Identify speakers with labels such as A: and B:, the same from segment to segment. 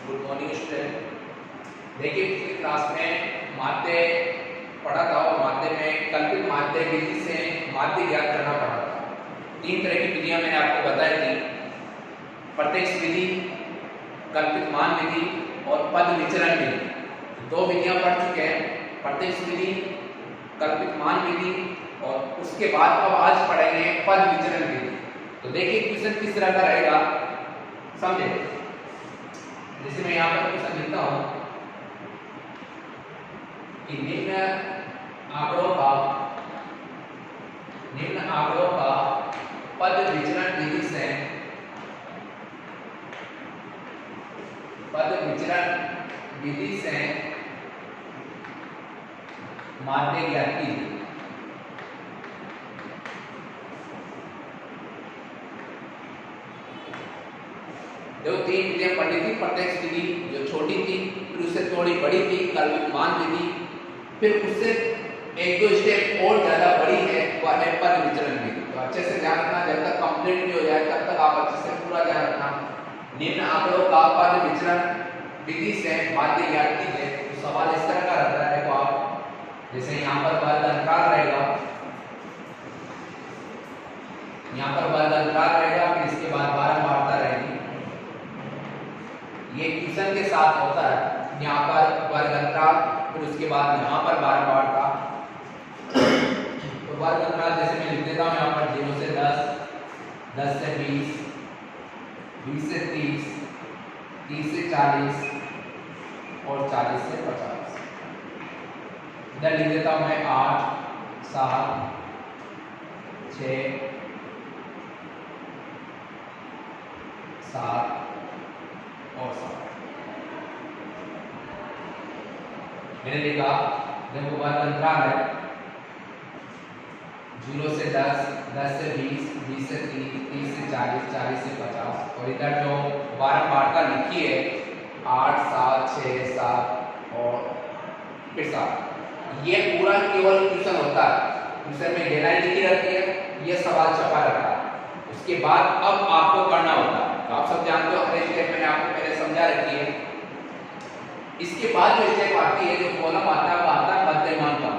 A: Good morning student. देखिए पिछली class में माध्य पढ़ा था और माध्य में कल्पित माध्य विधि से माध्य ज्ञात करना पड़ा था। तीन तरह की विधियां मैंने आपको बताई थी, प्रत्यक्ष विधि, कल्पित मान विधि और पद विचरण विधि। दो विधियां पढ़ चुके हैं, प्रत्यक्ष विधि, कल्पित मान विधि और उसके बाद अब आज पढ़ेंगे पद विचरण विधि। तो देखिए क्वेश्चन किस तरह का रहेगा, समझे। जैसे मैं यहाँ पर क्वेश्चन लिखता हूँ कि निम्न आंकड़ों का पद विचरण विधि से माध्य ज्ञात कीजिए। जो तीन विधियां पढ़ी थी, प्रत्यक्ष विधि जो छोटी थी, फिर उससे थोड़ी बड़ी थी कल्पित मान विधि, फिर उससे एक दो स्टेप और ज्यादा बड़ी है वह है पद विचरण विधि। तो अच्छे से ध्यान रखना, जब तक कंप्लीट नहीं हो जाए तब तक आप अच्छे से पूरा ध्यान रखना। निम्न आंकड़ों का पद विचरण विधि से माध्य ज्ञात कीजिए। तो सवाल इस तरह का रहता है, देखो आप जैसे यहाँ पर वर्ग अंतराल रहेगा, यहाँ पर वर्ग अंतराल रहेगा, फिर इसके बाद बारंबारता रहेगी। ये क्वेश्चन के साथ होता है, यहाँ पर वर्ग अंतराल, फिर उसके बाद यहाँ पर बारंबारता। तो वर्ग अंतराल जैसे मैं लिख देता हूँ यहाँ पर 0 से 10, 10 से 20, 20 से 30, 30 से 40 और 40 से 50। इधर लिख देता हूँ मैं 8, 7, 6, 7 और 7। मैंने लिखा, देखो वर्ग अंतराल है 0 से 10, 10 से 20, 20 से 30, 30 से 40, 40 से 50। और इधर जो बारंबारता लिखी है 8, 7, 6, 7 और फिर 7। ये पूरा केवल क्वेश्चन होता है, क्वेश्चन में गहराई लिखी रहती है, ये सवाल छपा रहता है। उसके बाद अब आपको करना होता है। तो आप सब जानते हो, हर स्टेप मैंने आपको पहले समझा रखी है। इसके बाद जो स्टेप आती है, जो कॉलम आता है, वो आता है मध्यमान का।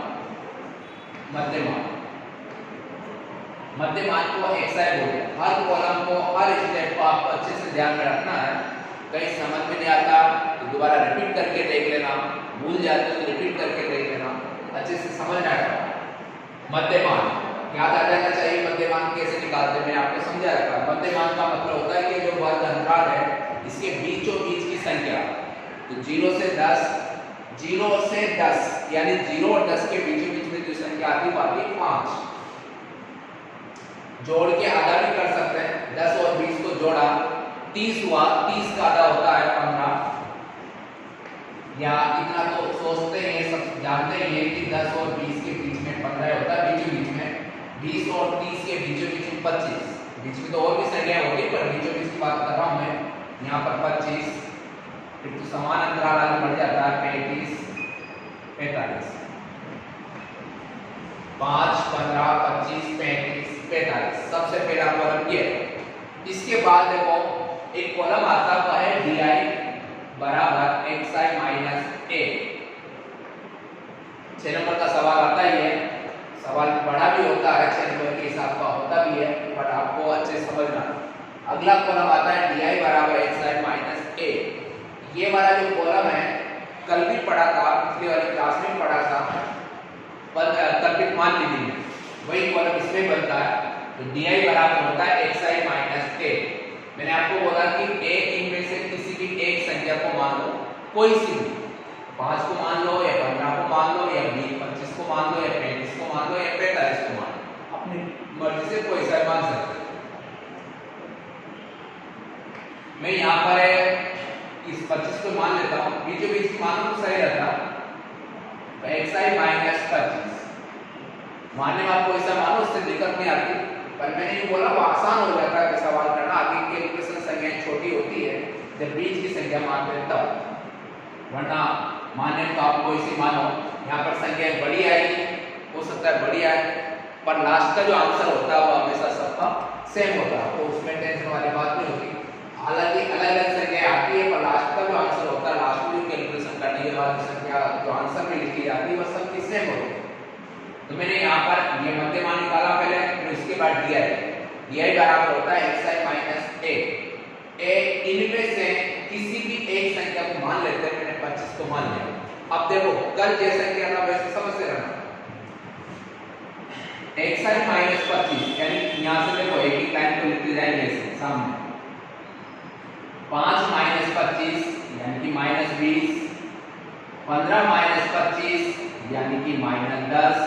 A: मध्यमान को एक्सआई बोलते हैं। हर कॉलम को, हर स्टेप को आपको अच्छे से ध्यान में रखना है। कहीं समझ में नहीं आता तो दोबारा रिपीट करके देख लेना, भूल जाते हो तो रिपीट करके देख लेना, अच्छे से समझना है। मध्यमान याद आ जाना चाहिए। मध्यमान कैसे निकालते हैं, मैंने आपको समझा रखा। मध्यमान का मतलब होता है कि जो वर्ग अंतराल है, इसके बीचों बीच की संख्या। तो 0 से 10 यानी 0 और 10 के बीचों बीच में जो संख्या आती है 5। जोड़ के आधा भी कर सकते हैं, 10 और 20 को जोड़ा 30 हुआ, 30 का आधा होता है 15। या इतना तो सोचते हैं, सब जानते हैं कि 10 और 20 के बीच में 15 होता है, बीचों बीच में 20 और 30 के बीचों बीच में 25। बीच में तो और भी संख्याएं होती है, पर बीचों बीच की बात कर रहा हूं मैं। यहाँ पर 25, फिर तो समान अंतराल आगे बढ़ जाता है 35, 45, 5, 15, 25, 35, 45। सबसे पहला कॉलम ये। इसके बाद देखो एक कॉलम आता है di बराबर xi माइनस a। 6 नंबर का सवाल आता ही है। सवाल बड़ा भी होता है, 6 नंबर के हिसाब का होता भी है, बट आपको अच्छे से समझना। अगला कॉलम आता है di बराबर xi माइनस a। ये वाला जो कॉलम है कल भी पढ़ा था, पिछली वाली क्लास में पढ़ा था, पर कल्पित मान विधि में वही कॉलम इसमें बनता है। तो di बराबर होता है xi माइनस a। मैंने आपको बोला कि a इनमें से किसी भी एक संख्या को मान लो, कोई सी भी, 5 को मान लो या 15 को मान लो या 20, 25 को मान लो या 35 को मान लो या 45 को मान लो, अपनी मर्जी से कोई सा मान सकते हो। मैं यहाँ पर इस 25 को मान लेता हूँ, बीचों बीच मानो तो सही रहता। तो xi माइनस 25 मानने में आपको ऐसा मानो, उससे दिक्कत नहीं आती। पर मैंने ये बोला वो आसान हो जाता है सवाल करना। आगे कैलकुलेशन संख्याएं छोटी होती है जब बीच की संख्या मानते हैं तब, वरना मानने तो आपको इसी मानो। यहाँ पर संख्याएं बड़ी आएगी, हो सकता है बड़ी आए, पर लास्ट का जो आंसर होता है वो हमेशा सबका सेम होता है, तो उसमें टेंशन वाली बात नहीं होती। हालांकि अलग अलग संख्याएं आती है, पर लास्ट का जो आंसर तो मैंने यहाँ पर ये मध्यमान निकाला पहले, फिर उसके बाद DI बराबर होता है xi माइनस a। इनमें से किसी भी एक संख्या को मान लेते हैं, मैंने 25 को मान लिया। अब देखो कल जैसा किया था वैसे समझते रहना। xi माइनस 25 यानी यहाँ से देखो एक ही लाइन को लिखते जाएंगे ऐसे सामने। 5 माइनस 25 यानी कि माइनस 20, 15 माइनस 25 यानी कि माइनस 10,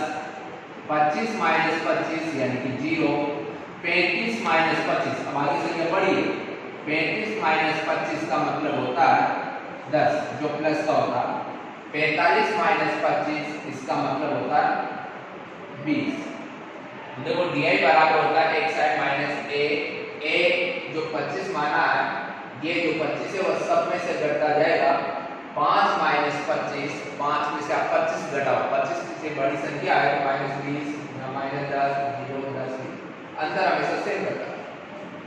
A: 25 माइनस 25 यानी कि 0, 35 माइनस 25, अब आगे संख्या बड़ी है, 35 माइनस 25 का मतलब होता है 10 जो प्लस का होता है, 45 माइनस 25 इसका मतलब होता है 20। देखो DI बराबर होता है xi माइनस a जो 25 माना है, ये जो 25 है वो सब में से घटता जाएगा। 5 माइनस 25, 5 में से आप 25 घटाओ, 25 से बड़ी संख्या है तो माइनस 20 या माइनस 10, 0, 10, अंतर हमेशा सेम रहता है।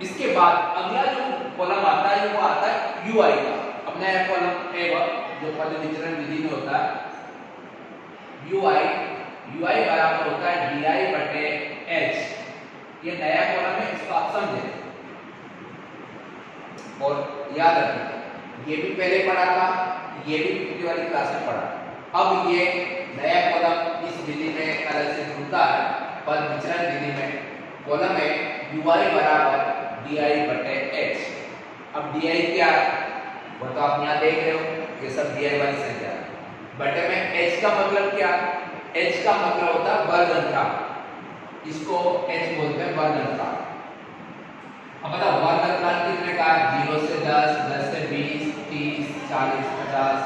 A: इसके बाद अगला जो कॉलम आता है वो आता है UI का। अब नया कॉलम है जो पद विचरण विधि में होता है UI बराबर होता है DI बटे H। ये नया कॉलम है, इसको आप समझें और याद रखें। ये भी पहले पढ़ा था, ये भी पिछली वाली क्लास में पढ़ा। अब ये नया कॉलम इस विधि में अलग से जुड़ता है, पद विचरण विधि में कॉलम है UI बराबर DI बटे H। अब DI क्या है वो तो आप यहाँ देख रहे हो, ये सब DI वाली संख्या है। बटे में H का मतलब क्या है? H का मतलब होता है वर्ग अंतराल, इसको H बोलते हैं वर्ग अंतराल। अब बताओ वर्ग अंतराल कितने का है? 0 से 10, 10 से 20, 30, 40, 50,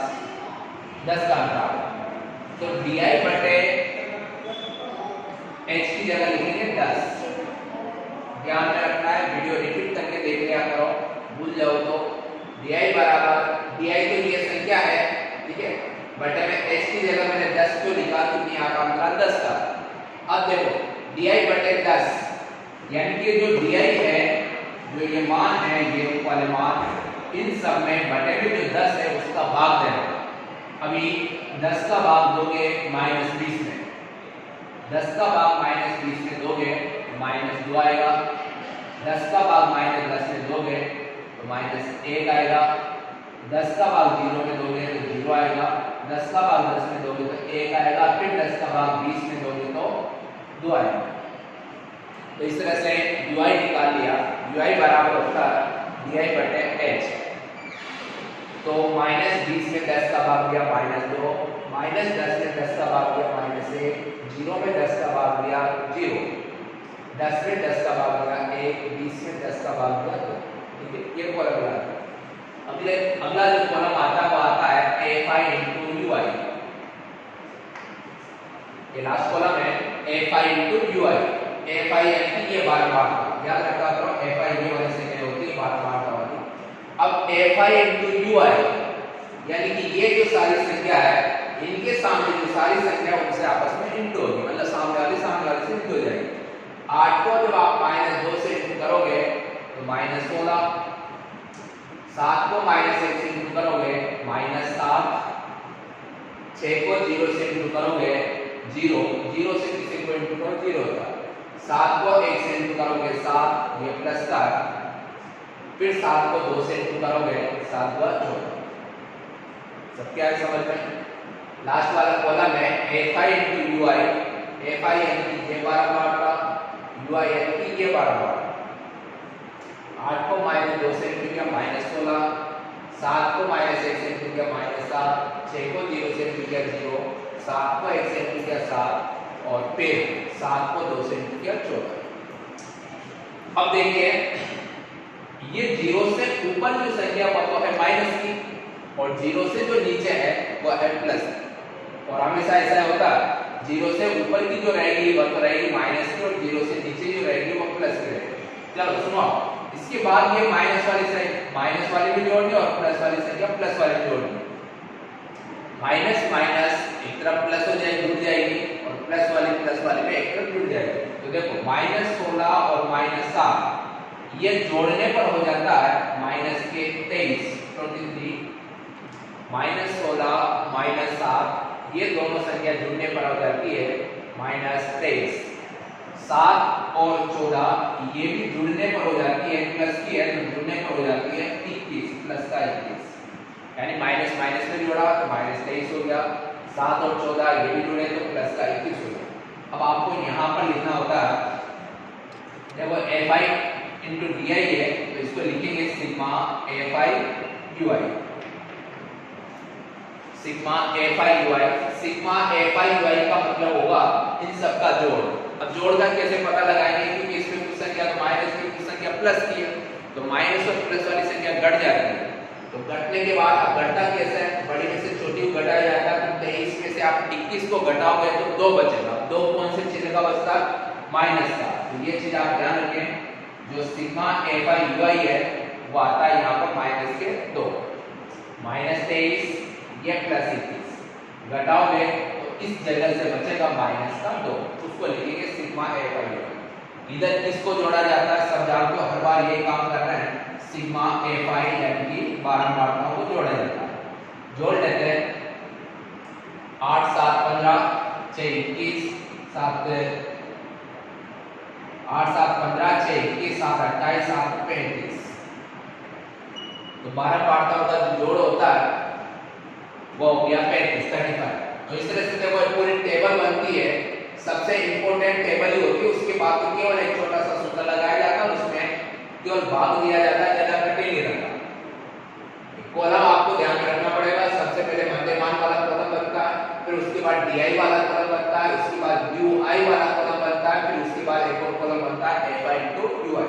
A: 10 का अंतराल। तो DI बटे H की जगह लिखेंगे 10। ध्यान में रखना है, वीडियो रिपीट करके देख लिया करो, भूल जाओ तो। DI बराबर DI तो ये संख्या है, ठीक है, बटे में H की जगह मैंने 10 क्यों लिखा क्योंकि यहाँ का अंतराल 10 का। अब देखो DI बटे 10 यानी कि जो DI है, जो ये मान है, ये वाले मान, इन सब में बटे में जो 10 है उसका भाग देना। अभी 10 का भाग दोगे माइनस 20 में, 10 का भाग माइनस 20 में दोगे तो माइनस 2 आएगा। 10 का भाग माइनस 10 में दोगे तो माइनस 1 आएगा। 10 का भाग 0 में दोगे तो 0 आएगा। 10 का भाग 10 में दोगे तो 1 आएगा। फिर 10 का भाग 20 में दोगे तो 2 आएगा। तो इस तरह से UI निकाल लिया। UI बराबर होता है DI बटे H। तो माइनस 20 में 10 का भाग दिया माइनस 2, माइनस 10 में 10 का भाग दिया माइनस 1, 0 में 10 का भाग दिया 0, 10 में 10 का भाग दिया 1, 20 में 10 का भाग दिया 2। ठीक है, ये कॉलम बना। अगला जो कॉलम आता है वो आता है FI into UI। ये लास्ट कॉलम है FI into UI। FI यानी कि ये बार-बार, याद रखा करो, FI ये वाली संख्या होती है बार-बार का वाली। अब FI into UI यानी कि ये जो सारी संख्या है, इनके सामने जो सारी संख्या उनसे आपस में इंटू होगी, मतलब सामने वाले से इंटू हो जाएगी। 8 को जब आप -2 से इंटू करोगे तो -16, 7 को -1 से इंटू करोगे -7, 6 को 0 से इंटू करोगे 0, 0 से किसी को इंटू करो 0 होता है। 7 को 1 से इंटू करोगे 7, ये प्लस का है। फिर 7 को 2 से इंटू करोगे 7 को 14। सब क्या है समझ में? लास्ट वाला कॉलम है FI into UI। FI यानी कि ये बार-बार का, UI यानी कि ये बार-बार। 8 को -2 से इंटू किया -16, 7 को -1 से इंटू किया -7, 6 को 0 से इंटू किया 0, 7 को 1 से इंटू किया 7 और फिर 7 को 2 से इंटू किया 14। अब देखिए ये 0 से ऊपर जो संख्या वो तो है माइनस की, और 0 से जो नीचे है वो है प्लस। और हमेशा ऐसा होता है, 0 से ऊपर की जो रहेगी वो तो रहेगी माइनस की, और 0 से नीचे जो रहेगी वो प्लस की रहेगी। चलो सुनो, इसके बाद ये माइनस वाली भी जोड़नी और प्लस वाली संख्या प्लस वाली भी जोड़नी। माइनस माइनस एक तरफ प्लस हो जाएगी, जुड़ जाएगी, और प्लस वाली में एक तरफ जुड़ जाएगी। तो देखो -16 और -7 ये जोड़ने पर हो जाता है माइनस के 23, -16 -7 ये दोनों संख्या जुड़ने पर हो जाती है -23। 7 और 14 ये भी जुड़ने पर हो जाती है, प्लस की है तो जुड़ने पर हो जाती है 21 प्लस का 21, यानी माइनस माइनस में जोड़ा तो -23 हो गया। 7 और 14 ये भी जुड़े तो प्लस का 21 हो गया। अब आपको यहाँ पर लिखना होता है, देखो fi इंटू डी आई है तो इसको लिखेंगे sigma fi ui, sigma fi ui। Sigma fi ui का मतलब होगा इन सब का जोड़। अब जोड़ का कैसे पता लगाएंगे, क्योंकि इसमें कुछ संख्या तो माइनस की, कुछ संख्या प्लस की है, तो माइनस और प्लस वाली संख्या घट जाती है। तो घटने के बाद अब घटता कैसे है, बड़ी में से छोटी को घटाया जाता है। तो 23 में से आप 21 को घटाओगे तो 2 बचेगा। 2 कौन से चिन्ह का बचता है, माइनस का। तो ये चीज आप ध्यान रखें, जो सिग्मा fi ui है वो आता है यहाँ पर माइनस के 2, -23 ये प्लस 21 घटाओगे तो इस जगह से बचेगा माइनस का 2, उसको लिखेंगे सिग्मा fi ui। इधर इसको जोड़ा जाता है, सब जानते हो, हर बार ये काम कर रहे हैं, सिग्मा fi यानी कि 12 मात्राओं को जोड़ा जाता है। जोड़ लेते हैं, 8 7 15 6 21 7 8 7 15 6 21 7 28 7 35। तो 12 मात्राओं का जो जोड़ होता है वो हो गया 35। तो इस तरह से देखो पूरी टेबल बनती है, सबसे इंपॉर्टेंट टेबल ही होती है, उसके बाद तो केवल एक छोटा सा सूत्र लगाया जाता है और उसमें केवल भाग दिया जाता है, ज्यादा कटे नहीं रहता। कॉलम आपको ध्यान में रखना पड़ेगा, सबसे पहले मध्यमान वाला कॉलम बनता है, फिर उसके बाद DI वाला कॉलम बनता है, उसके बाद UI वाला कॉलम बनता है, फिर उसके बाद एक और कॉलम बनता है FI into UI।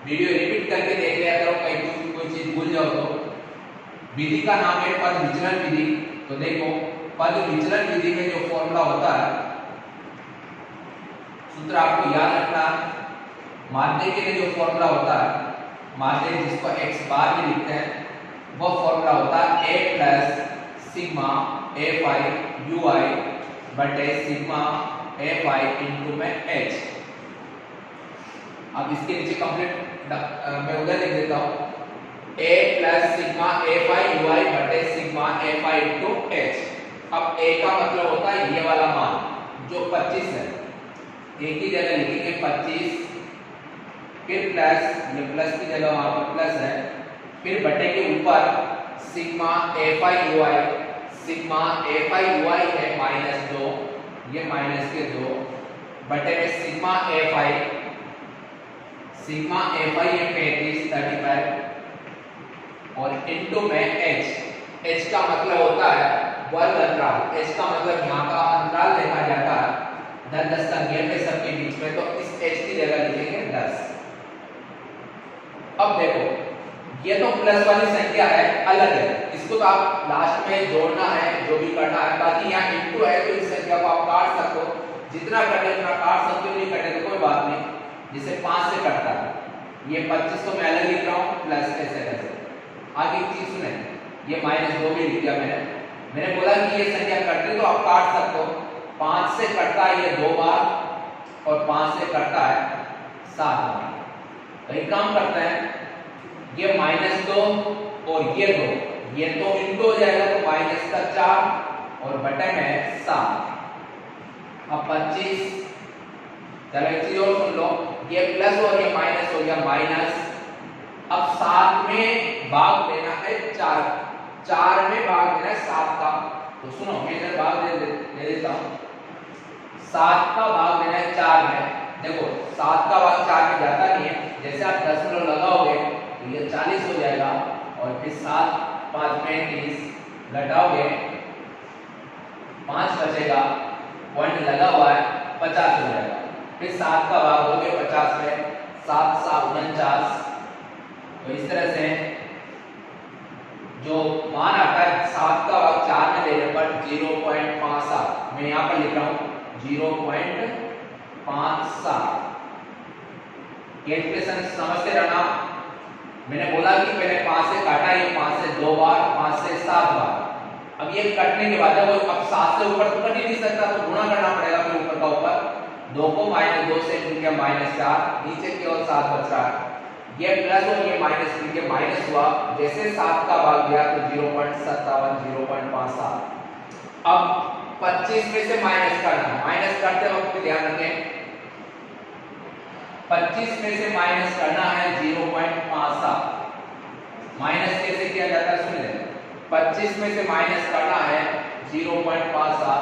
A: Video repeat करके देख लिया करो, कहीं कोई चीज भूल जाओ तो। विधि का नाम है पद विचलन विधि। तो देखो पद विचलन विधि में जो फॉर्मूला होता है, सूत्र आपको याद रखना, माध्य के लिए जो फॉर्मूला होता है, माध्य जिसको x बार में लिखते हैं, वो फॉर्मूला होता है a plus sigma fi ui बटे सिग्मा fi इंटू में h। अब इसके नीचे कंप्लीट मैं उधर लिख देता हूँ, a plus sigma fi ui बटे सिग्मा fi इंटू h। अब a का मतलब होता है ये वाला मान जो 25 है, एक ही जगह लिखेंगे 25, फिर प्लस, ये प्लस की जगह वहां पर प्लस है, फिर बटे के ऊपर sigma fi ui, sigma fi ui है -2, ये माइनस के 2 बटे में सिग्मा fi, सिग्मा fi है 35 और इनटू में h का मतलब होता है वर्ग अंतराल, h का मतलब यहाँ का अंतराल देखा जाता है 10 संख्या के सबके बीच में, तो इस h की जगह लिखेंगे 10। अब देखो ये तो प्लस वाली संख्या है, अलग है, इसको तो आप लास्ट में जोड़ना है, जो भी करना है। बाकी यहाँ इनटू है तो इस संख्या को आप काट सकते हो, जितना कटे उतना काट सकते हो, नहीं कटे तो कोई बात नहीं, जिसे 5 से कटता है। ये 25 को मैं अलग लिख रहा हूँ, प्लस ऐसे। आगे एक चीज सुने, ये -2 भी लिख दिया मैंने बोला कि ये संख्या कटती तो आप काट सकते हो। 5 से कटता है ये 2 बार और 5 से कटता है 7 बार। तो एक काम करते हैं, ये -2 और ये 2, ये तो इनटू हो जाएगा तो माइनस का 4 और बटे में 7। अब 25, चलो एक चीज और सुन लो, ये प्लस और ये माइनस हो गया माइनस। अब 7 में भाग देना है 4 में भाग देना है 7 का। तो सुनो मैं इधर भाग दे देता हूँ, 7 का भाग देना है 4 में। देखो 7 का भाग 4 में जाता नहीं है, जैसे आप दशमलव लगाओगे तो ये 40 हो जाएगा और फिर 7 5 में 30 घटाओगे 5 बचेगा, पॉइंट लगा हुआ है 50 हो जाएगा। फिर 7 का भाग दोगे 50 में, 7 7 49। तो इस तरह से जो मान आता है 7 का भाग 4 में देने पर 0.57, मैं यहाँ पर लिख रहा हूँ 0.57। कैलकुलेशन समझते रहना। मैंने बोला कि पहले 5 से काटा, ये 5 से 2 बार, 5 से 7 बार। अब ये कटने के बाद वो अब 7 से ऊपर तो कट ही नहीं सकता, तो गुणा करना पड़ेगा फिर ऊपर का ऊपर। 2 को -2 से गुण किया -4, नीचे केवल 7 बच रहा है। ये प्लस और ये माइनस मिलके माइनस हुआ, जैसे 7 का भाग दिया तो 0.57 0.57। अब 25 में से माइनस करना है। माइनस करते वक्त ध्यान रखें 25 में से माइनस करना है 0.57। माइनस कैसे किया जाता है सुन ले। 25 में से माइनस करना है 0.57।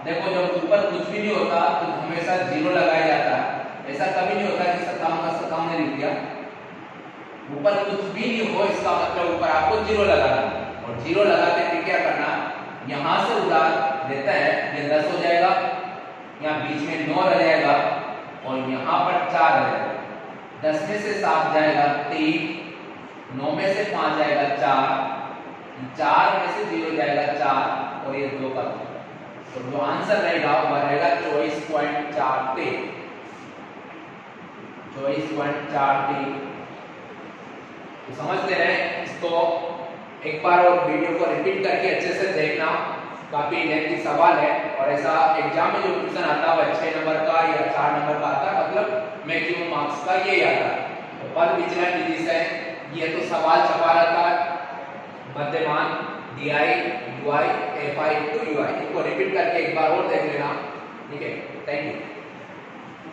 A: देखो जब ऊपर कुछ भी नहीं होता तो हमेशा जीरो लगाया जाता है। ऐसा कभी नहीं होता कि 57 का 57 ने लिख दिया। ऊपर कुछ भी नहीं हो इसका मतलब ऊपर आपको जीरो लगाना है। और जीरो लगाते फिर क्या करना, यहां से उधार देता है ये 10 हो जाएगा, यहाँ बीच में 9 रह जाएगा और यहाँ पर 4 रह जाएगा। 10 में से 7 जाएगा 3, 9 में से 5 जाएगा 4, 4 में से 0 जाएगा 4 और ये 2 का 2। तो जो आंसर रहेगा वह रहेगा 24.43। 24.43। तो समझते रहे इसको। एक बार और वीडियो को रिपीट करके अच्छे से देखना, काफी लेंथी सवाल है और ऐसा एग्जाम में जो क्वेश्चन आता है 6 नंबर का या 4 नंबर का आता है, मतलब मैक्सिमम मार्क्स का यही आता है। तो पद विचलन विधि से ये तो सवाल छपा रहता है, मध्यमान di dy fi to ui। इसको रिपीट करके एक बार और देख लेना, ठीक है। Thank you.